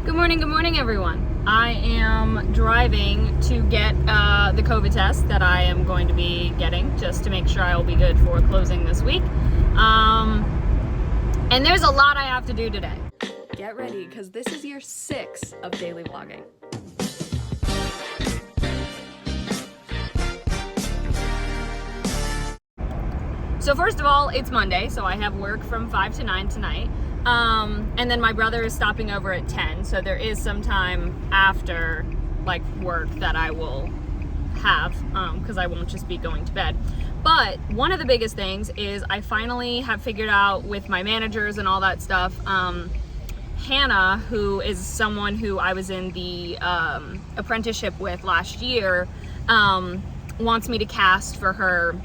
Good morning, everyone. I am driving to get the COVID test that I am going to be getting just to make sure I will be good for closing this week. And there's a lot I have to do today. Get ready, because this is year 6 of daily vlogging. So first of all, it's Monday, so I have work from 5 to 9 tonight. And then my brother is stopping over at 10, so there is some time after work that I will have, because I won't just be going to bed. But one of the biggest things is I finally have figured out with my managers and all that stuff, Hannah, who is someone who I was in the apprenticeship with last year, wants me to cast for her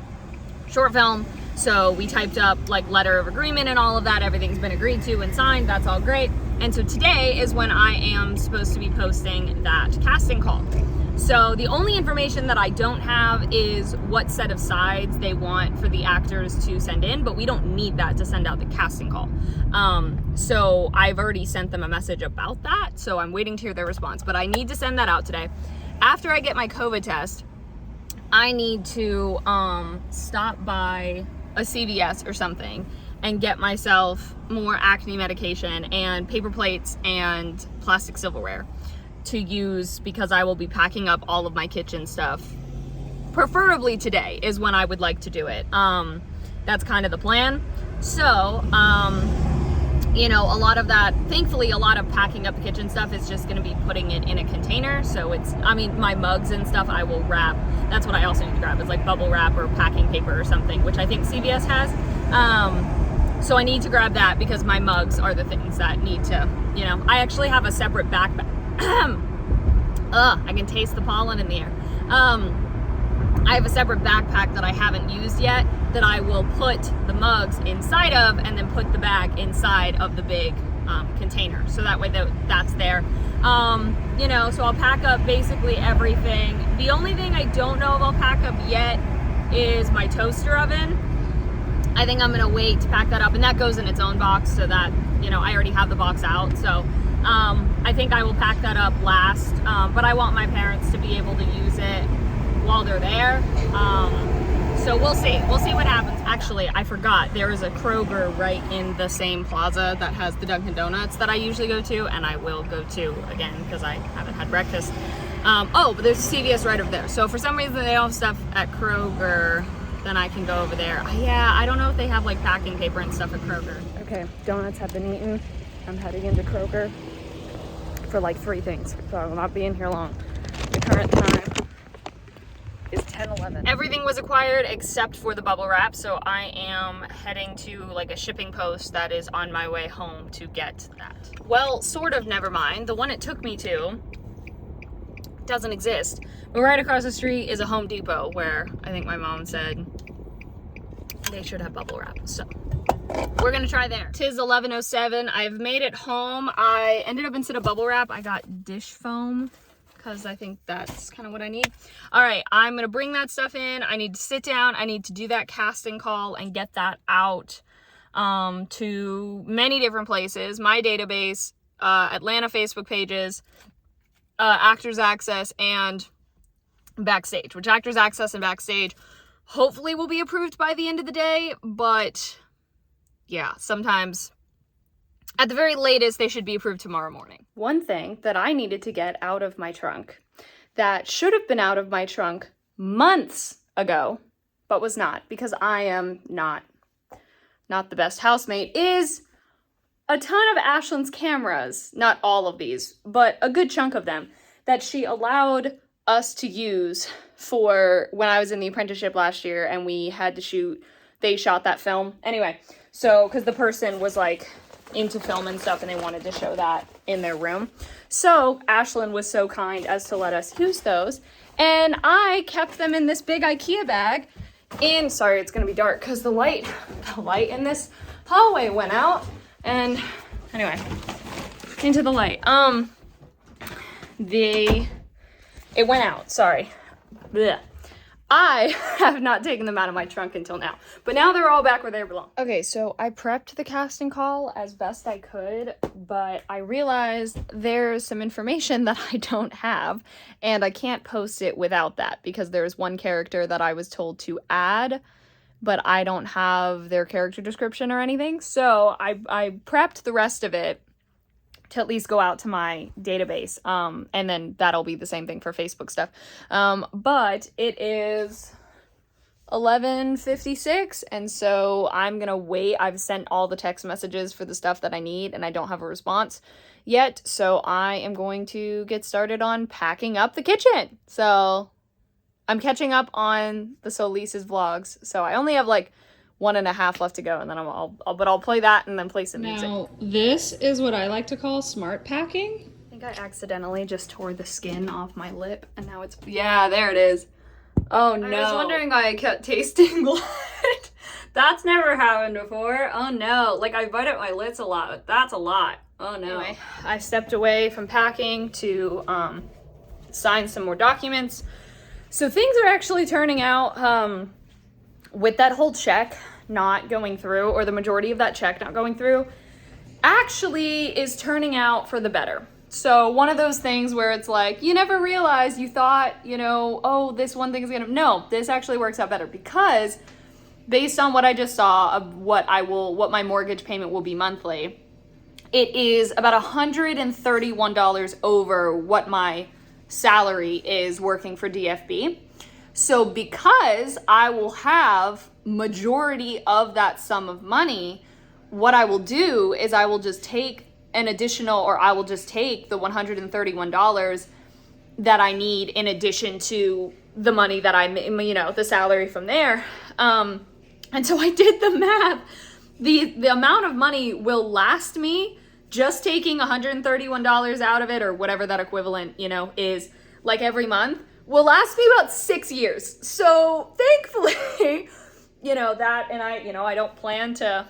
short film. So we typed up letter of agreement and all of that. Everything's been agreed to and signed. That's all great. And so today is when I am supposed to be posting that casting call. So the only information that I don't have is what set of sides they want for the actors to send in, but we don't need that to send out the casting call. So I've already sent them a message about that. So I'm waiting to hear their response, but I need to send that out today. After I get my COVID test, I need to stop by a CVS or something and get myself more acne medication and paper plates and plastic silverware to use, because I will be packing up all of my kitchen stuff. Preferably today is when I would like to do it. That's kind of the plan. So, a lot of that, thankfully, a lot of packing up the kitchen stuff is just going to be putting it in a container. So my mugs and stuff I will wrap. That's what I also need to grab, is bubble wrap or packing paper or something, which I think CVS has. So I need to grab that because my mugs are the things that need to, I actually have a separate backpack. I can taste the pollen in the air. I have a separate backpack that I haven't used yet that I will put the mugs inside of and then put the bag inside of the big container. So that way that's there. So I'll pack up basically everything. The only thing I don't know if I'll pack up yet is my toaster oven. I think I'm gonna wait to pack that up, and that goes in its own box so that, I already have the box out. So I think I will pack that up last, but I want my parents to be able to use it while they're there. So we'll see what happens. Actually, I forgot, there is a Kroger right in the same plaza that has the Dunkin' Donuts that I usually go to, and I will go to again because I haven't had breakfast. But there's a CVS right over there. So for some reason they don't have stuff at Kroger, then I can go over there. Yeah, I don't know if they have packing paper and stuff at Kroger. Okay, donuts have been eaten. I'm heading into Kroger for 3 things, so I will not be in here long. The current time is 10:11. Everything was acquired except for the bubble wrap, so I am heading to a shipping post that is on my way home to get that. Well, sort of, never mind. The one it took me to doesn't exist. But right across the street is a Home Depot where I think my mom said they should have bubble wrap. So we're gonna try there. 'Tis 11:07. I've made it home. I ended up, instead of bubble wrap, I got dish foam because I think that's kind of what I need. All right, I'm gonna bring that stuff in. I need to sit down. I need to do that casting call and get that out to many different places. My database, Atlanta Facebook pages, Actors Access, and Backstage, which Actors Access and Backstage hopefully will be approved by the end of the day, but yeah, sometimes at the very latest they should be approved tomorrow morning. One thing that I needed to get out of my trunk that should have been out of my trunk months ago, but was not, because I am not the best housemate, is a ton of Ashlyn's cameras. Not all of these, but a good chunk of them that she allowed us to use for when I was in the apprenticeship last year and we had to shoot, they shot that film. Anyway, so, because the person was into film and stuff and they wanted to show that in their room. So Ashlyn was so kind as to let us use those. And I kept them in this big IKEA bag sorry, it's gonna be dark because the light in this hallway went out. And anyway, into the light. It went out, sorry. Blech. I have not taken them out of my trunk until now, but now they're all back where they belong. Okay, so I prepped the casting call as best I could, but I realized there's some information that I don't have, and I can't post it without that because there's one character that I was told to add, but I don't have their character description or anything, so I prepped the rest of it to at least go out to my database. And then that'll be the same thing for Facebook stuff. But it is 11:56, and so I'm gonna wait. I've sent all the text messages for the stuff that I need, and I don't have a response yet, so I am going to get started on packing up the kitchen. So I'm catching up on the Solis's vlogs, so I only have like 1.5 left to go, and then I'll play that and then play some music. Now, this is what I like to call smart packing. I think I accidentally just tore the skin off my lip, and now it's, yeah, there it is. Oh no. I was wondering why I kept tasting blood. That's never happened before. Oh no. Like, I bite at my lips a lot, but that's a lot. Oh no. Anyway, I stepped away from packing to sign some more documents. So things are actually turning out, with that whole check not going through, or the majority of that check not going through, actually is turning out for the better. So one of those things where it's like, you never realize, you thought, you know, oh, this one thing is gonna, no, this actually works out better, because based on what I just saw of what my mortgage payment will be monthly, it is about $131 over what my salary is working for DFB. So because I will have majority of that sum of money, what I will do is I will just take an additional, or I will just take the $131 that I need in addition to the money that I, you know, the salary from there. And so I did the math. The amount of money will last me just taking $131 out of it, or whatever that equivalent, you know, is, like every month, will last me about 6 years. So thankfully, you know, that, and I don't plan to,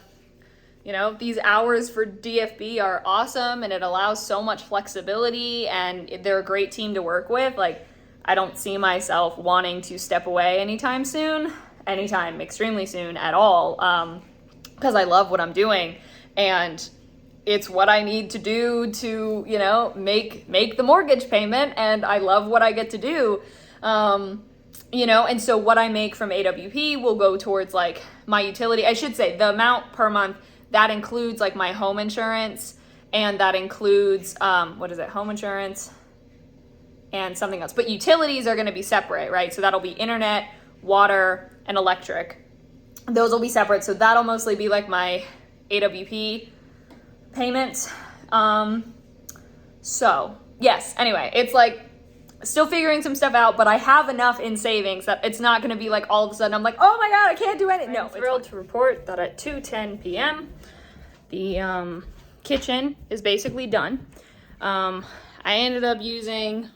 you know, these hours for DFB are awesome, and it allows so much flexibility, and they're a great team to work with. Like, I don't see myself wanting to step away anytime extremely soon at all, because I love what I'm doing, and it's what I need to do to, you know, make the mortgage payment, and I love what I get to do. You know, and so what I make from AWP will go towards like my utility. I should say the amount per month, that includes like my home insurance, and that includes, home insurance and something else. But utilities are going to be separate, right? So that'll be internet, water, and electric. Those will be separate. So that'll mostly be like my AWP payments. So yes, anyway, it's like still figuring some stuff out, but I have enough in savings that it's not going to be like all of a sudden I'm like, oh my God, I can't do anything. No, I'm thrilled to report that at 2:10 p.m. the kitchen is basically done. I ended up using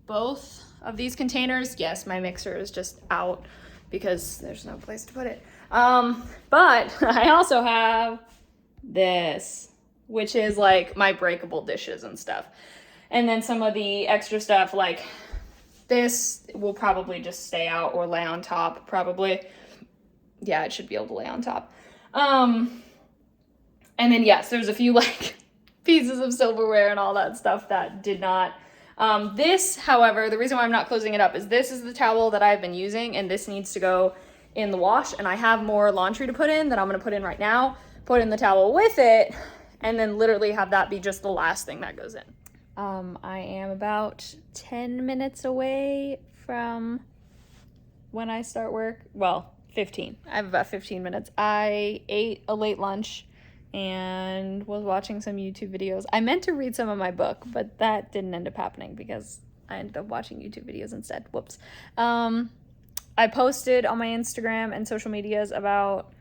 both of these containers. Yes, my mixer is just out because there's no place to put it. But I also have this, which is like my breakable dishes and stuff. And then some of the extra stuff, like this will probably just stay out or lay on top, probably. Yeah, it should be able to lay on top. And then yes, there's a few like pieces of silverware and all that stuff that did not. This, however, the reason why I'm not closing it up is this is the towel that I've been using, and this needs to go in the wash, and I have more laundry to put in that I'm gonna put in right now, put in the towel with it, and then literally have that be just the last thing that goes in. I am about 10 minutes away from when I start work. Well, 15. I have about 15 minutes. I ate a late lunch and was watching some YouTube videos. I meant to read some of my book, but that didn't end up happening because I ended up watching YouTube videos instead. Whoops. I posted on my Instagram and social medias about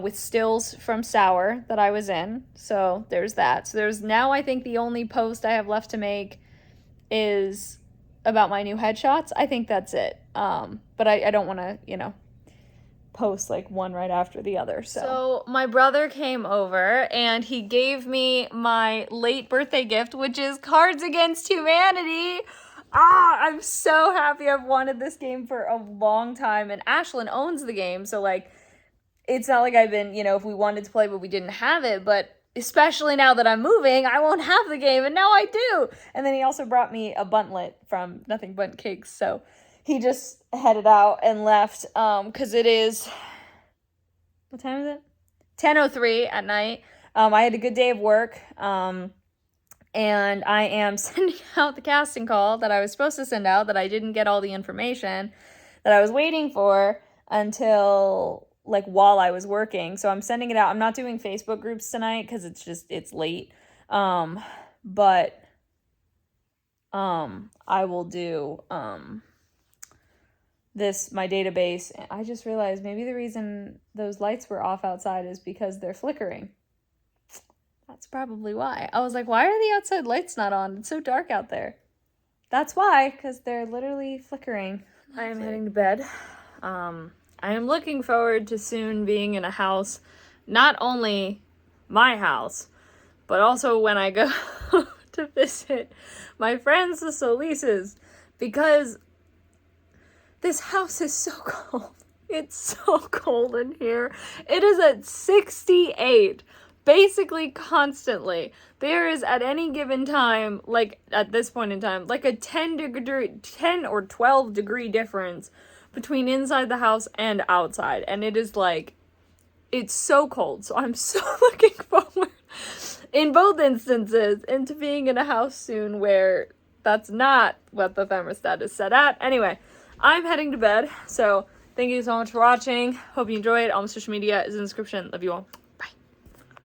with stills from Sour that I was in. So there's that. So there's now, I think the only post I have left to make is about my new headshots. I think that's it. But I don't want to, you know, post like one right after the other. So my brother came over and he gave me my late birthday gift, which is Cards Against Humanity. I'm so happy. I've wanted this game for a long time, and Ashlyn owns the game, so like, it's not like I've been, if we wanted to play but we didn't have it, but especially now that I'm moving, I won't have the game, and now I do. And then he also brought me a buntlet from Nothing But Cakes, so he just headed out and left, because it is, what time is it? 10:03 at night. I had a good day of work, and I am sending out the casting call that I was supposed to send out, that I didn't get all the information that I was waiting for until like while I was working. So I'm sending it out. I'm not doing Facebook groups tonight because it's late. But I will do my database. I just realized maybe the reason those lights were off outside is because they're flickering. That's probably why. I was like, why are the outside lights not on? It's so dark out there. That's why, because they're literally flickering. I am heading to bed. I am looking forward to soon being in a house, not only my house, but also when I go to visit my friends, the Solises, because this house is so cold. It's so cold in here. It is at 68, basically constantly. There is at any given time, like at this point in time, like a 10 or 12 degree difference between inside the house and outside. And it is like, it's so cold. So I'm so looking forward in both instances into being in a house soon where that's not what the thermostat is set at. Anyway, I'm heading to bed. So thank you so much for watching. Hope you enjoyed. All my social media is in the description. Love you all.